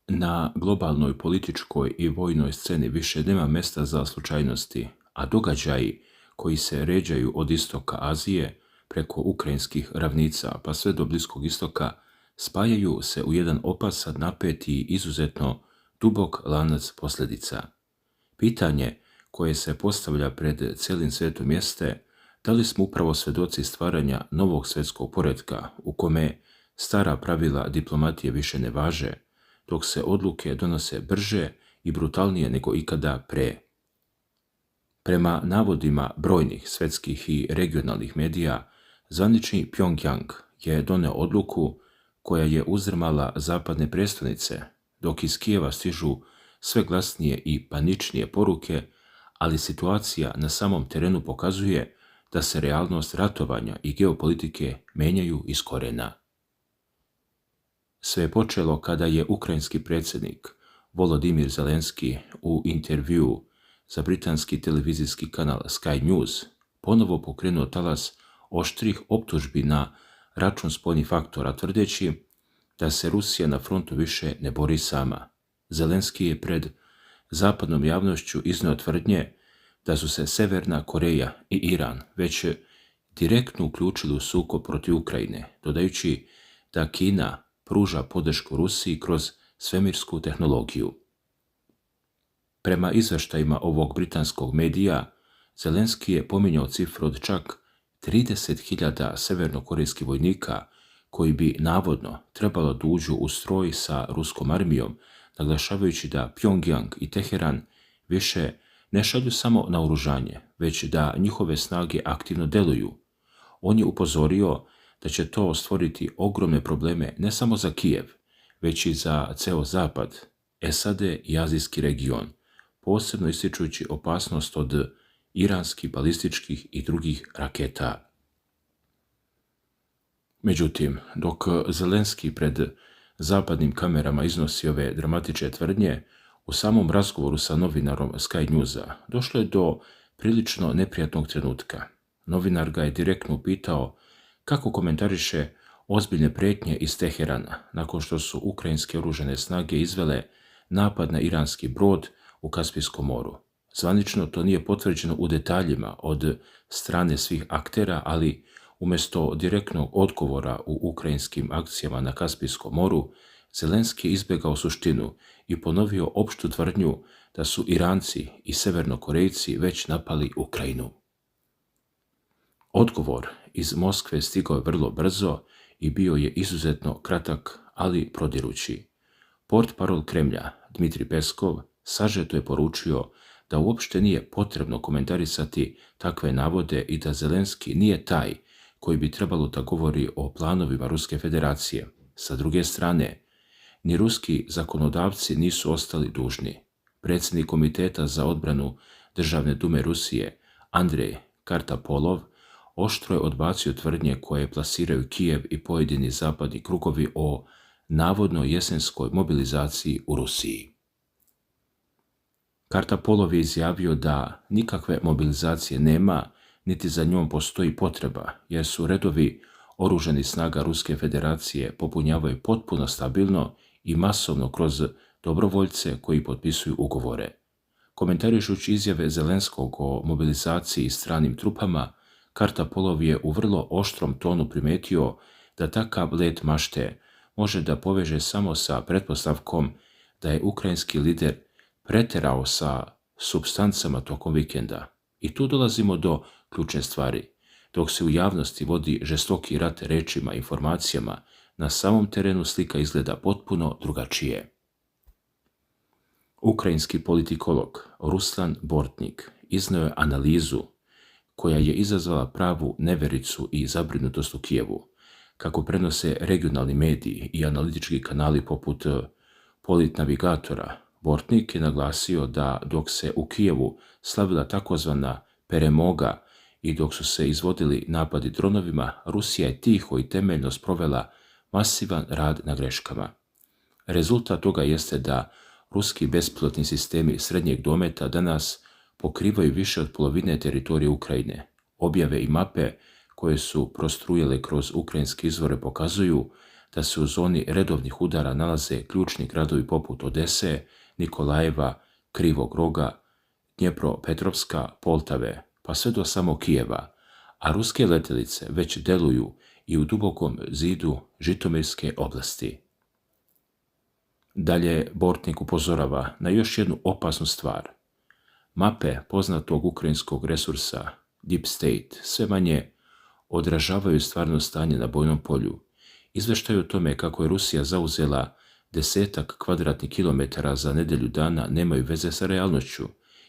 Na globalnoj političkoj i vojnoj sceni više nema mjesta za slučajnosti, a događaji koji se ređaju od istoka Azije preko ukrajinskih ravnica pa sve do Bliskog istoka spajaju se u jedan opasan, napet i izuzetno dubok lanac posljedica. Pitanje koje se postavlja pred cijelim svijetom jeste da li smo upravo svjedoci stvaranja novog svjetskog poretka u kome stara pravila diplomatije više ne važe, dok se odluke donose brže i brutalnije nego ikada pre. Prema navodima brojnih svjetskih i regionalnih medija, zvanični Pjongjang je doneo odluku koja je uzdrmala zapadne prijestolnice, dok iz Kijeva stižu sve glasnije i paničnije poruke, ali situacija na samom terenu pokazuje da se realnost ratovanja i geopolitike menjaju iz korijena. Sve je počelo kada je ukrajinski predsjednik Volodymyr Zelenski u intervjuu za britanski televizijski kanal Sky News ponovo pokrenuo talas oštrih optužbi na račun spoljnih faktora, tvrdeći da se Rusija na frontu više ne bori sama. Zelenski je pred zapadnom javnošću iznio tvrdnje da su se Severna Koreja i Iran već direktno uključili u sukob protiv Ukrajine, dodajući da Kina pruža podršku Rusiji kroz svemirsku tehnologiju. Prema izveštajima ovog britanskog medija, Zelenski je pominjao cifru od čak 30.000 severnokorejskih vojnika koji bi navodno trebalo da uđu u stroj sa ruskom armijom, naglašavajući da Pjongjang i Teheran više ne šalju samo naoružanje, već da njihove snage aktivno deluju. On je upozorio da će to stvoriti ogromne probleme ne samo za Kijev, već i za ceo Zapad, SAD i azijski region, posebno ističujući opasnost od iranskih, balističkih i drugih raketa. Međutim, dok Zelenski pred zapadnim kamerama iznosi ove dramatične tvrdnje, u samom razgovoru sa novinarom Sky Newsa došlo je do prilično neprijatnog trenutka. Novinar ga je direktno upitao kako komentariše ozbiljne prijetnje iz Teherana nakon što su ukrajinske oružane snage izvele napad na iranski brod u Kaspijskom moru. Zvanično to nije potvrđeno u detaljima od strane svih aktera, ali umjesto direktnog odgovora u ukrajinskim akcijama na Kaspijskom moru, Zelenski je izbjegao suštinu i ponovio opštu tvrdnju da su Iranci i Severnokorejci već napali Ukrajinu. Odgovor iz Moskve stigao je vrlo brzo i bio je izuzetno kratak, ali prodirući. Portparol Kremlja, Dmitrij Peskov, sažeto je poručio da uopšte nije potrebno komentarisati takve navode i da Zelenski nije taj koji bi trebalo da govori o planovima Ruske federacije. Sa druge strane, ni ruski zakonodavci nisu ostali dužni. Predsjednik Komiteta za odbranu Državne dume Rusije, Andrej Kartapolov, oštro je odbacio tvrdnje koje plasiraju Kijev i pojedini zapadni krugovi o navodno jesenskoj mobilizaciji u Rusiji. Kartapolov je izjavio da nikakve mobilizacije nema, niti za njom postoji potreba, jer su redovi oružanih snaga Ruske federacije popunjavaju potpuno stabilno i masovno kroz dobrovoljce koji potpisuju ugovore. Komentarišući izjave Zelenskog o mobilizaciji i stranim trupama, Kartapolov je u vrlo oštrom tonu primetio da takav let mašte može da poveže samo sa pretpostavkom da je ukrajinski lider preterao sa supstancama tokom vikenda. I tu dolazimo do ključne stvari. Dok se u javnosti vodi žestoki rat rečima i informacijama, na samom terenu slika izgleda potpuno drugačije. Ukrajinski politikolog Ruslan Bortnik iznio je analizu koja je izazvala pravu nevericu i zabrinutost u Kijevu. Kako prenose regionalni mediji i analitički kanali poput Politnavigatora, Bortnik je naglasio da dok se u Kijevu slavila takozvana peremoga i dok su se izvodili napadi dronovima, Rusija je tiho i temeljno sprovela masivan rad na greškama. Rezultat toga jeste da ruski bespilotni sistemi srednjeg dometa danas pokrivaju više od polovine teritorije Ukrajine. Objave i mape koje su prostrujele kroz ukrajinske izvore pokazuju da se u zoni redovnih udara nalaze ključni gradovi poput Odese, Nikolajeva, Krivog Roga, Dnjepropetrovska, Poltave, pa sve do samog Kijeva, a ruske letjelice već deluju i u dubokom zidu Žitomirske oblasti. Dalje Bortnik upozorava na još jednu opasnu stvar. Mape poznatog ukrajinskog resursa Deep State sve manje odražavaju stvarno stanje na bojnom polju. Izveštaju o tome kako je Rusija zauzela 10 kvadratnih kilometara za nedjelju dana nemaju veze sa realnošću,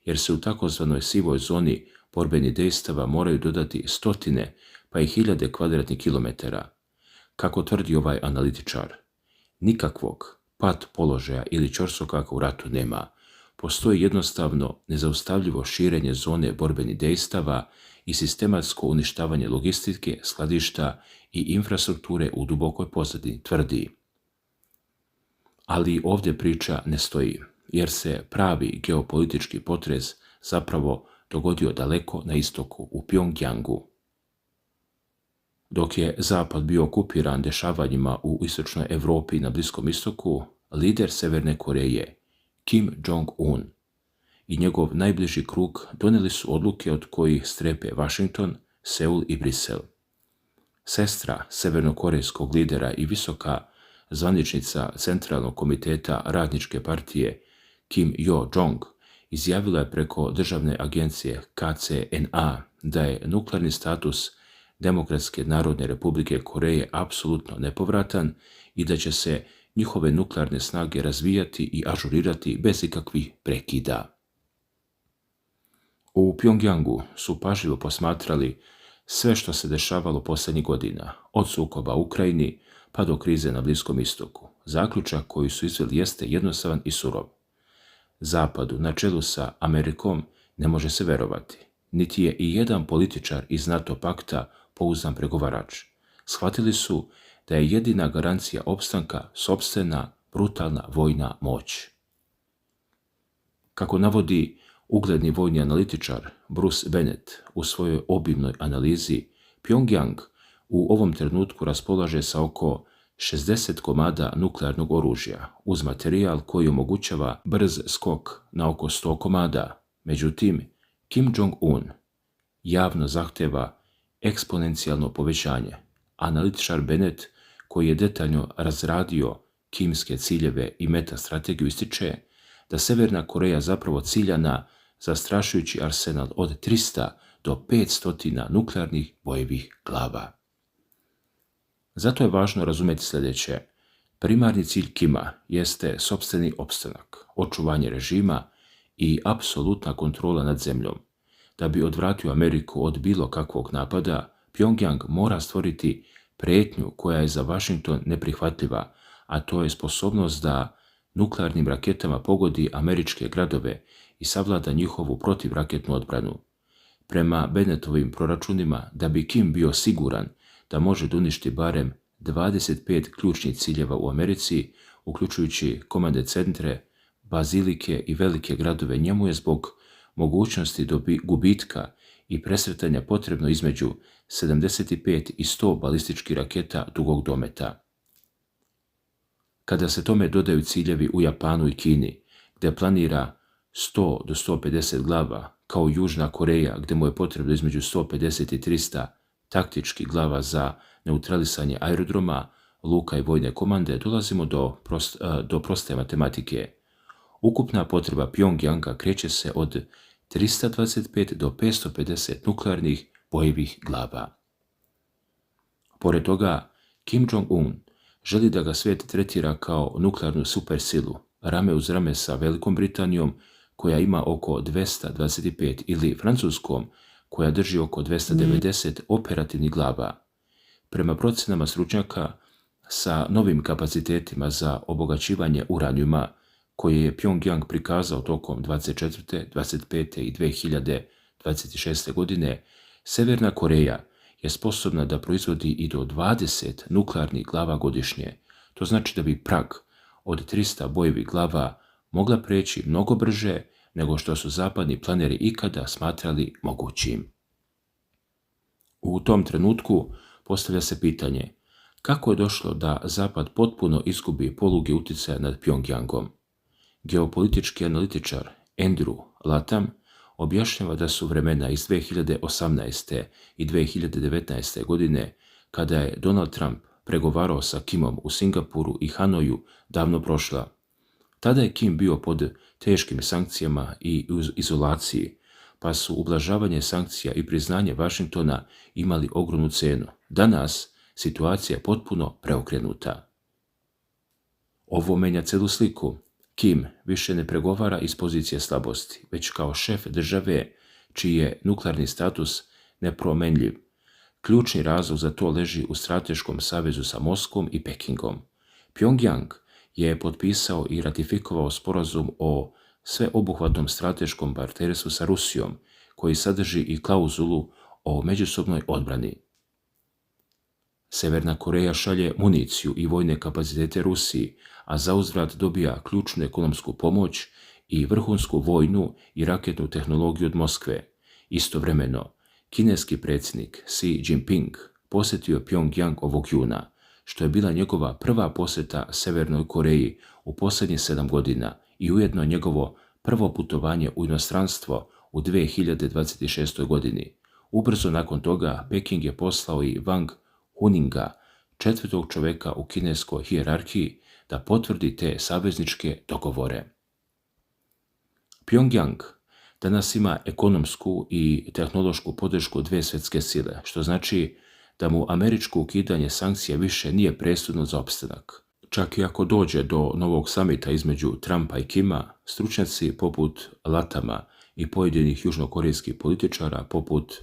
jer se u takozvanoj sivoj zoni borbenih dejstava moraju dodati stotine pa i hiljade kvadratnih kilometara. Kako tvrdi ovaj analitičar, nikakvog pat položaja ili ćorsokaka u ratu nema. Postoji jednostavno nezaustavljivo širenje zone borbenih dejstava i sistematsko uništavanje logistike, skladišta i infrastrukture u dubokoj pozadini, tvrdi. Ali ovdje priča ne stoji, jer se pravi geopolitički potres zapravo dogodio daleko na istoku, u Pjongjangu. Dok je Zapad bio okupiran dešavanjima u istočnoj Europi i na Bliskom istoku, lider Severne Koreje, Kim Jong-un, i njegov najbliži krug donijeli su odluke od kojih strepe Washington, Seul i Brisel. Sestra severnokorejskog lidera i visoka zvaničnica Centralnog komiteta Radničke partije Kim Yo-jong izjavila je preko državne agencije KCNA da je nuklearni status Demokratske narodne republike Koreje apsolutno nepovratan i da će se njihove nuklearne snage razvijati i ažurirati bez ikakvih prekida. U Pjongjangu su pažljivo posmatrali sve što se dešavalo posljednjih godina, od sukoba u Ukrajini pa do krize na Bliskom istoku. Zaključak koji su izveli jeste jednostavan i surov. Zapadu, na čelu sa Amerikom, ne može se verovati. Niti je i jedan političar iz NATO pakta pouzdan pregovarač. Shvatili su da je jedina garancija opstanka sopstvena, brutalna vojna moć. Kako navodi ugledni vojni analitičar Bruce Bennett u svojoj obimnoj analizi, Pjongjang u ovom trenutku raspolaže sa oko 60 komada nuklearnog oružja, uz materijal koji omogućava brz skok na oko 100 komada. Međutim, Kim Jong-un javno zahteva eksponencijalno povećanje. Analitičar Bennett, koji je detaljno razradio kimske ciljeve i metastrategiju, ističe da Severna Koreja zapravo cilja na zastrašujući arsenal od 300 do 500 nuklearnih bojevih glava. Zato je važno razumjeti sljedeće. Primarni cilj Kima jeste sopstveni opstanak, očuvanje režima i apsolutna kontrola nad zemljom. Da bi odvratio Ameriku od bilo kakvog napada, Pjongjang mora stvoriti prijetnju koja je za Washington neprihvatljiva, a to je sposobnost da nuklearnim raketama pogodi američke gradove i savlada njihovu protivraketnu odbranu. Prema Bennettovim proračunima, da bi Kim bio siguran da može uništiti barem 25 ključnih ciljeva u Americi, uključujući komandne centre, bazilike i velike gradove, njemu je zbog mogućnosti gubitka i presretanja potrebno između 75 i 100 balističkih raketa dugog dometa. Kada se tome dodaju ciljevi u Japanu i Kini, gdje planira 100 do 150 glava, kao Južna Koreja, gdje mu je potrebno između 150 i 300 taktičkih glava za neutralisanje aerodroma, luka i vojne komande, dolazimo do proste matematike. Ukupna potreba Pjongjanga kreće se od 325 do 550 nuklearnih bojevih glava. Pored toga, Kim Jong-un želi da ga svijet tretira kao nuklearnu supersilu, rame uz rame sa Velikom Britanijom, koja ima oko 225, ili Francuskom, koja drži oko 290 operativnih glava. Prema procenama stručnjaka, sa novim kapacitetima za obogaćivanje uranijuma, koje je Pjongjang prikazao tokom 24., 25. i 2026. godine, Severna Koreja je sposobna da proizvodi i do 20 nuklearnih glava godišnje. To znači da bi prag od 300 bojevih glava mogla preći mnogo brže nego što su zapadni planeri ikada smatrali mogućim. U tom trenutku postavlja se pitanje Kako je došlo da Zapad potpuno izgubi poluge utjecaja nad Pjongjangom? Geopolitički analitičar Andrew Latham objašnjava da su vremena iz 2018. i 2019. godine, kada je Donald Trump pregovarao sa Kimom u Singapuru i Hanoju, davno prošla. Tada je Kim bio pod teškim sankcijama i u izolaciji, pa su ublažavanje sankcija i priznanje Vašingtona imali ogromnu cenu. Danas situacija je potpuno preokrenuta. Ovo menja celu sliku. Kim više ne pregovara iz pozicije slabosti, već kao šef države čiji je nuklearni status nepromenljiv. Ključni razlog za to leži u strateškom savezu sa Moskvom i Pekingom. Pjongjang je potpisao i ratifikovao sporazum o sveobuhvatnom strateškom partnerstvu sa Rusijom, koji sadrži i klauzulu o međusobnoj odbrani. Severna Koreja šalje municiju i vojne kapacitete Rusiji, a zauzvrat dobija ključnu ekonomsku pomoć i vrhunsku vojnu i raketnu tehnologiju od Moskve. Istovremeno, kineski predsjednik Xi Jinping posjetio Pjongjang ovog juna, što je bila njegova prva posjeta Severnoj Koreji u posljednjih 7 godina i ujedno njegovo prvo putovanje u inostranstvo u 2026. godini. Ubrzo nakon toga Peking je poslao i Wang Huninga, 4. čovjeka u kineskoj hijerarhiji, da potvrdi te savezničke dogovore. Pjongjang danas ima ekonomsku i tehnološku podršku 2 svjetske sile, što znači da mu američko ukidanje sankcija više nije presudno za opstanak. Čak i ako dođe do novog samita između Trumpa i Kima, stručnjaci poput Lathama i pojedinih južnokorejskih političara poput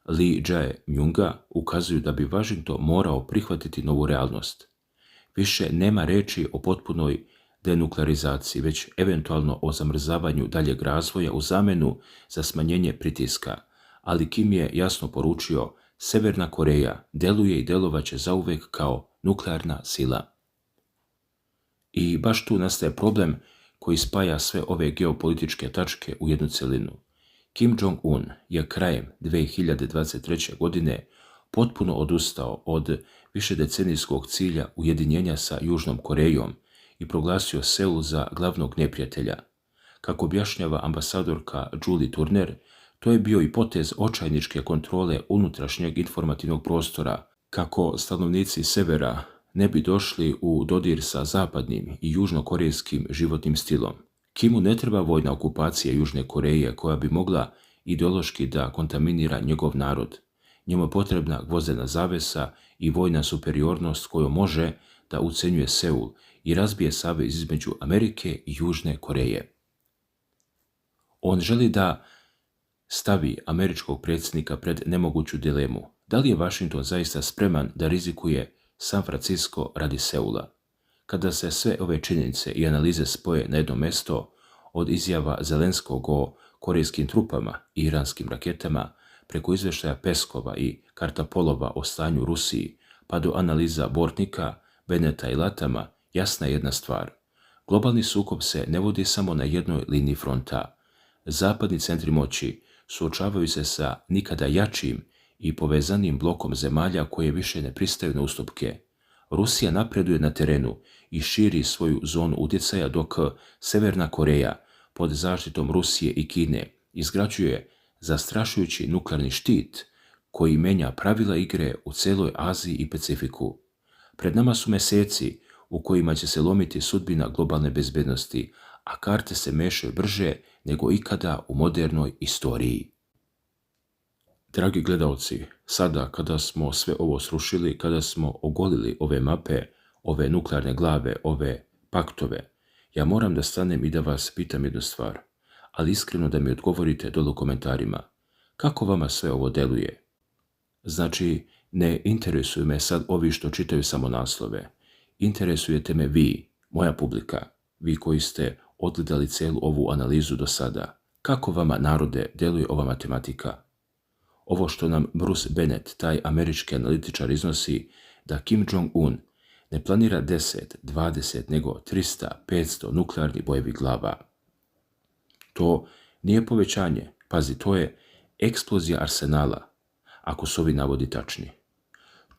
Lee Jae-myunga ukazuju da bi Washington morao prihvatiti novu realnost. Više nema reči o potpunoj denuklearizaciji, već eventualno o zamrzavanju daljeg razvoja u zamjenu za smanjenje pritiska, ali Kim je jasno poručio: Severna Koreja deluje i delovaće zauvek kao nuklearna sila. I baš tu nastaje problem koji spaja sve ove geopolitičke tačke u jednu cjelinu. Kim Jong-un je krajem 2023. godine potpuno odustao od višedecenijskog cilja ujedinjenja sa Južnom Korejom i proglasio Seul za glavnog neprijatelja. Kako objašnjava ambasadorka Julie Turner, to je bio i potez očajničke kontrole unutrašnjeg informativnog prostora, kako stanovnici severa ne bi došli u dodir sa zapadnim i južnokorejskim životnim stilom. Kimu ne treba vojna okupacija Južne Koreje koja bi mogla ideološki da kontaminira njegov narod. Njemu je potrebna gvozdena zavesa i vojna superiornost kojom može da ucenjuje Seul i razbije savez između Amerike i Južne Koreje. On želi da stavi američkog predsjednika pred nemoguću dilemu. Da li je Washington zaista spreman da rizikuje San Francisco radi Seula? Kada se sve ove činjenice i analize spoje na jedno mesto, od izjava Zelenskog o korejskim trupama i iranskim raketama, preko izvještaja Peskova i Kartapolova o stanju u Rusiji, pa do analiza Bortnika, Beneta i Lathama, jasna je jedna stvar. Globalni sukob se ne vodi samo na jednoj liniji fronta. Zapadni centri moći suočavaju se sa nikada jačim i povezanim blokom zemalja koje više ne pristaju na ustupke. Rusija napreduje na terenu i širi svoju zonu utjecaja, dok Severna Koreja pod zaštitom Rusije i Kine izgrađuje zastrašujući nuklearni štit koji menja pravila igre u celoj Aziji i Pacifiku. Pred nama su mjeseci u kojima će se lomiti sudbina globalne bezbednosti, a karte se mešaju brže nego ikada u modernoj istoriji. Dragi gledalci, sada kada smo sve ovo srušili, kada smo ogolili ove mape, ove nuklearne glave, ove paktove, ja moram da stanem i da vas pitam jednu stvar, ali iskreno da mi odgovorite dole u komentarima. Kako vama sve ovo deluje? Znači, ne interesuju me sad ovi što čitaju samo naslove. Interesujete me vi, moja publika, vi koji ste odgledali celu ovu analizu do sada. Kako vama, narode, deluje ova matematika? Ovo što nam Bruce Bennett, taj američki analitičar, iznosi da Kim Jong-un ne planira 10, 20, nego 300, 500 nuklearnih bojevih glava. To nije povećanje, pazi, to je eksplozija arsenala, ako su ovi navodi tačni.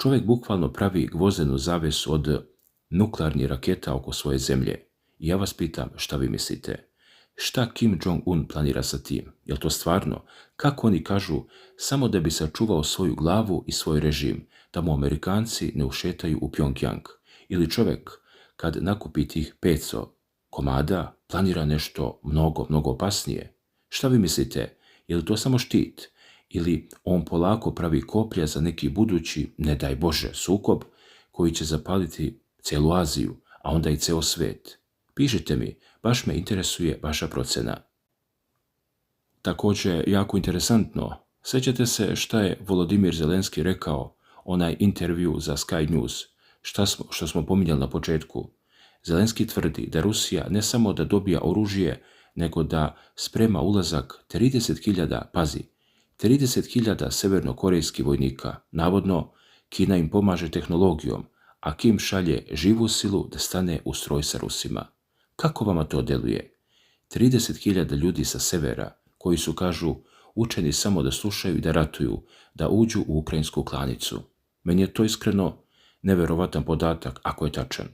Čovjek bukvalno pravi gvozdenu zavesu od nuklearnih raketa oko svoje zemlje. I ja vas pitam, šta vi mislite? Šta Kim Jong-un planira sa tim? Je li to stvarno? Kako oni kažu, samo da bi sačuvao svoju glavu i svoj režim, da mu Amerikanci ne ušetaju u Pjongjang? Ili čovjek, kad nakupi tih 500 komada, planira nešto mnogo, mnogo opasnije? Šta vi mislite? Je li to samo štit? Ili on polako pravi koplja za neki budući, ne daj Bože, sukob koji će zapaliti cijelu Aziju, a onda i ceo svet? Pišite mi, baš me interesuje vaša procena. Također, jako interesantno, sjećate se šta je Volodimir Zelenski rekao, onaj intervju za Sky News, što smo pominjali na početku. Zelenski tvrdi da Rusija ne samo da dobija oružje, nego da sprema ulazak 30.000, pazi, 30.000 severnokorejskih vojnika. Navodno, Kina im pomaže tehnologijom, a Kim šalje živu silu da stane u stroj sa Rusima. Kako vama to deluje? 30.000 ljudi sa severa, koji su, kažu, učeni samo da slušaju i da ratuju, da uđu u ukrajinsku klanicu. Meni je to iskreno neverovatan podatak, ako je tačan.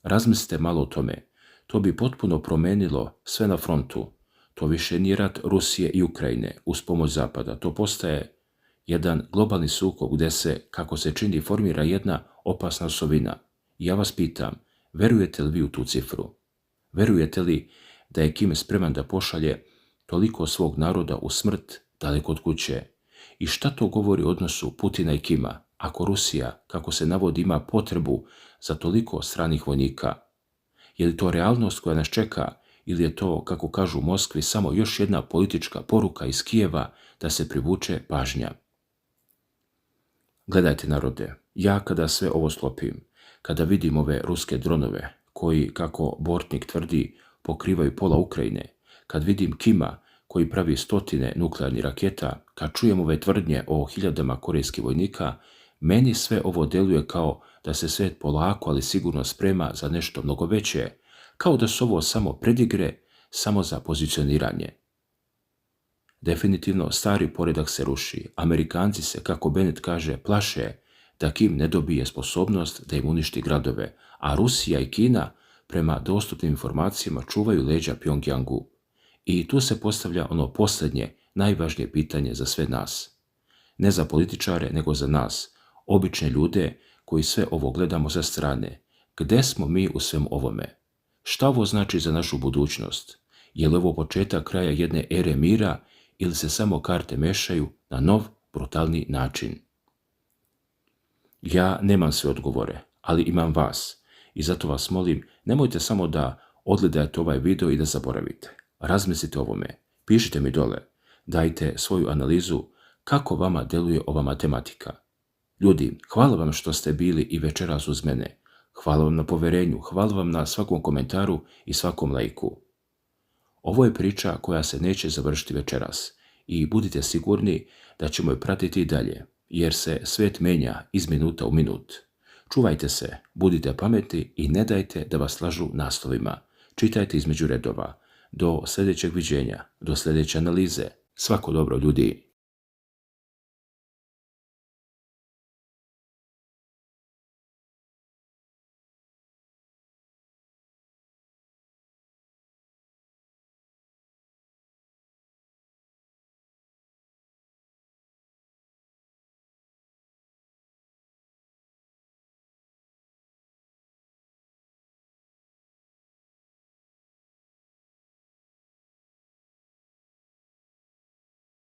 Razmislite malo o tome. To bi potpuno promenilo sve na frontu. To više nije rat Rusije i Ukrajine uz pomoć Zapada. To postaje jedan globalni sukob gdje se, kako se čini, formira jedna opasna osovina. I ja vas pitam, verujete li vi u tu cifru? Verujete li da je Kim spreman da pošalje toliko svog naroda u smrt daleko od kuće? I šta to govori o odnosu Putina i Kima, ako Rusija, kako se navodi, ima potrebu za toliko stranih vojnika? Je li to realnost koja nas čeka ili je to, kako kažu u Moskvi, samo još jedna politička poruka iz Kijeva da se privuče pažnja? Gledajte, narode, ja kada sve ovo sklopim, kada vidim ove ruske dronove koji, kako Bortnik tvrdi, pokrivaju pola Ukrajine, kad vidim Kima koji pravi stotine nuklearnih raketa, kad čujem ove tvrdnje o hiljadama korejskih vojnika, meni sve ovo deluje kao da se svet polako, ali sigurno sprema za nešto mnogo veće, kao da su ovo samo predigre, samo za pozicioniranje. Definitivno stari poredak se ruši. Amerikanci se, kako Bennett kaže, plaše da Kim ne dobije sposobnost da im uništi gradove, a Rusija i Kina, prema dostupnim informacijama, čuvaju leđa Pjongjangu. I tu se postavlja ono posljednje, najvažnije pitanje za sve nas. Ne za političare, nego za nas, obične ljude koji sve ovo gledamo sa strane. Gde smo mi u svem ovome? Šta ovo znači za našu budućnost? Je li ovo početak kraja jedne ere mira ili se samo karte mešaju na nov, brutalni način? Ja nemam sve odgovore, ali imam vas. I zato vas molim, nemojte samo da odgledajte ovaj video i da zaboravite. Razmislite o ovome, pišite mi dole, dajte svoju analizu kako vama deluje ova matematika. Ljudi, hvala vam što ste bili i večeras uz mene. Hvala vam na poverenju, hvala vam na svakom komentaru i svakom lajku. Ovo je priča koja se neće završiti večeras i budite sigurni da ćemo je pratiti i dalje, jer se svet menja iz minuta u minut. Čuvajte se, budite pametni i ne dajte da vas lažu naslovima. Čitajte između redova. Do sljedećeg viđenja, do sljedeće analize. Svako dobro, ljudi.